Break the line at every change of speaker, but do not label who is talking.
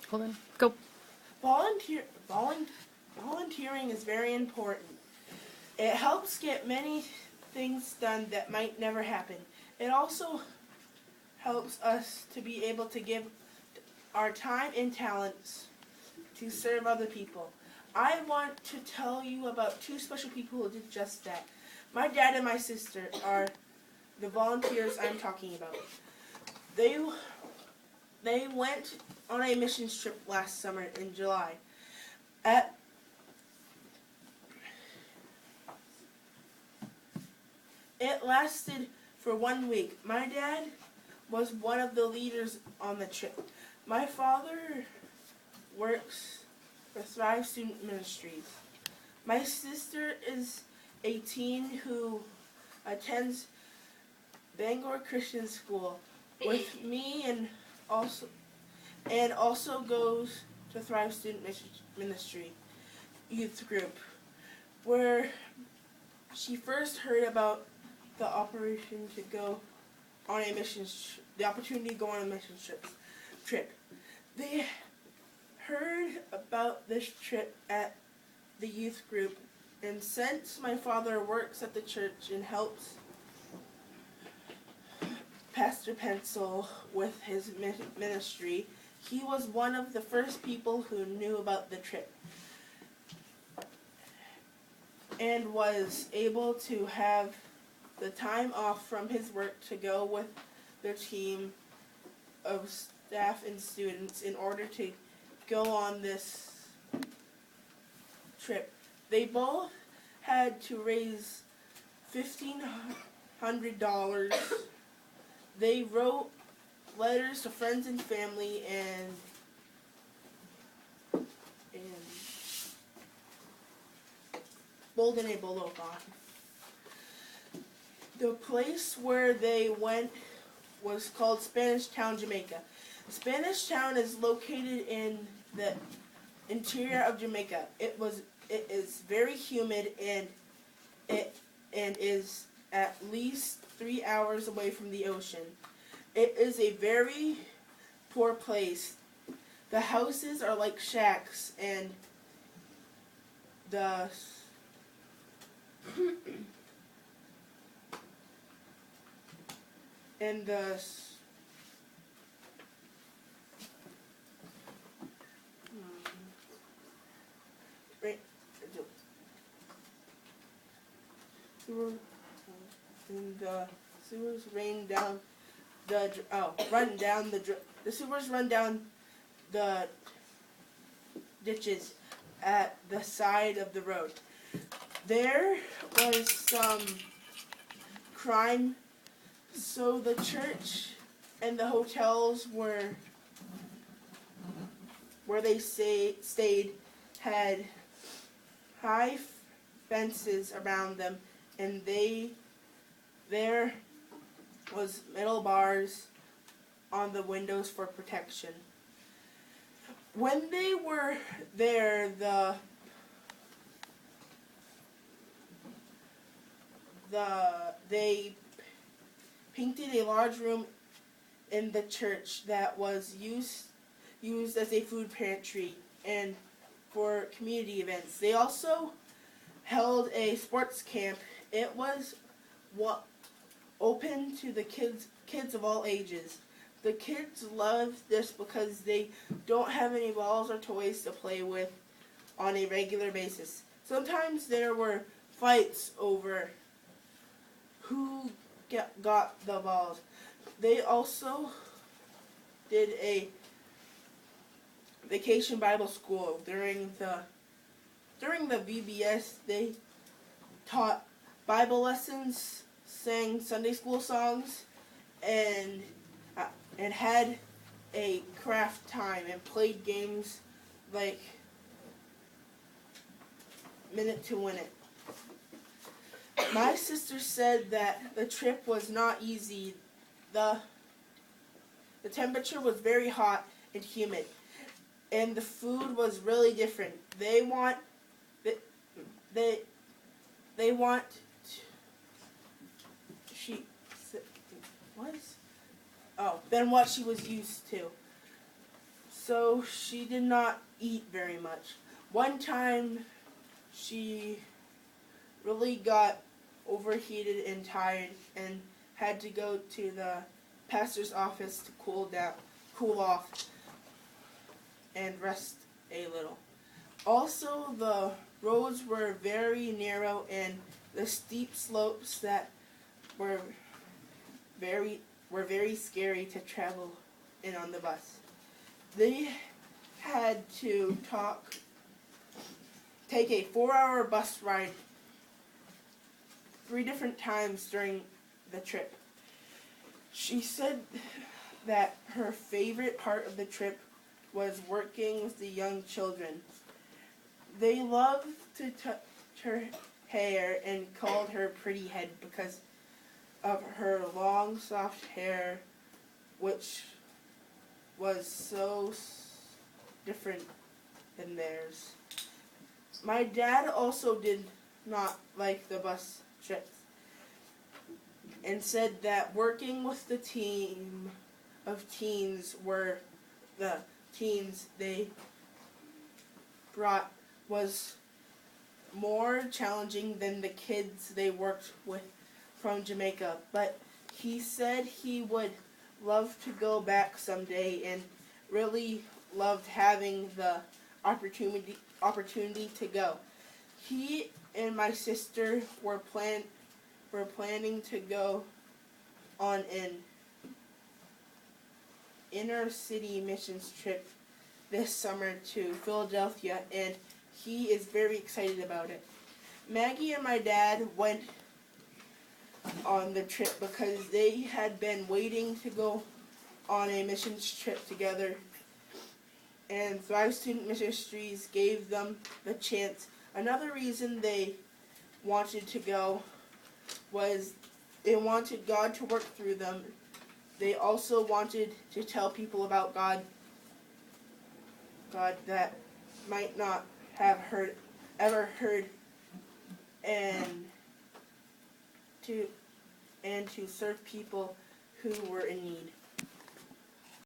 Hold on. Go.
Volunteering is very important. It helps get many things done that might never happen. It also helps us to be able to give our time and talents to serve other people. I want to tell you about two special people who did just that. My dad and my sister are the volunteers I'm talking about. They went on a missions trip last summer in July. It lasted for 1 week. My dad was one of the leaders on the trip. My father works for Thrive Student Ministries. My sister is a teen who attends Bangor Christian School with me and also goes to Thrive Student Ministry youth group, where she first heard about the operation to go on a the opportunity to go on a missions trip. They heard about this trip at the youth group, and since my father works at the church and helps Pastor Pencil with his ministry, he was one of the first people who knew about the trip and was able to have the time off from his work to go with their team of staff and students in order to go on this trip. They both had to raise $1,500. They wrote letters to friends and family and Bolden A. Bologon. The place where they went was called Spanish Town, Jamaica. Spanish Town is located in the interior of Jamaica. It is very humid and is at least 3 hours away from the ocean. It is a very poor place. The houses are like shacks, and the sewers run down the ditches at the side of the road. There was some crime, so the church and the hotels where they stayed had high fences around them, and there was metal bars on the windows for protection. When they were there, they painted a large room in the church that was used as a food pantry and for community events. They also held a sports camp. It was open to the kids of all ages. The kids loved this because they don't have any balls or toys to play with on a regular basis. Sometimes there were fights over who got the balls. They also did a vacation Bible school during the VBS. They taught Bible lessons, sang Sunday school songs, and had a craft time and played games like Minute to Win It. My sister said that the trip was not easy. The temperature was very hot and humid, and the food was really different. They want than what she was used to. so she did not eat very much. One time she really got overheated and tired and had to go to the pastor's office to cool off and rest a little. Also, the roads were very narrow and the steep slopes that were very scary to travel in on the bus. They had to take a 4-hour bus ride 3 different times during the trip. She said that her favorite part of the trip was working with the young children. They loved to touch her hair and called her Pretty Head because of her long, soft hair, which was so different than theirs. My dad also did not like the bus trips and said that working with the team of teens were the teens they brought was more challenging than the kids they worked with from Jamaica, but he said he would love to go back someday and really loved having the opportunity to go. He and my sister were planning to go on an inner city missions trip this summer to Philadelphia, and he is very excited about it. Maggie and my dad went on the trip because they had been waiting to go on a missions trip together, and Thrive Student Ministries gave them the chance. Another reason they wanted to go was they wanted God to work through them. They also wanted to tell people about God that might not have ever heard, and to serve people who were in need.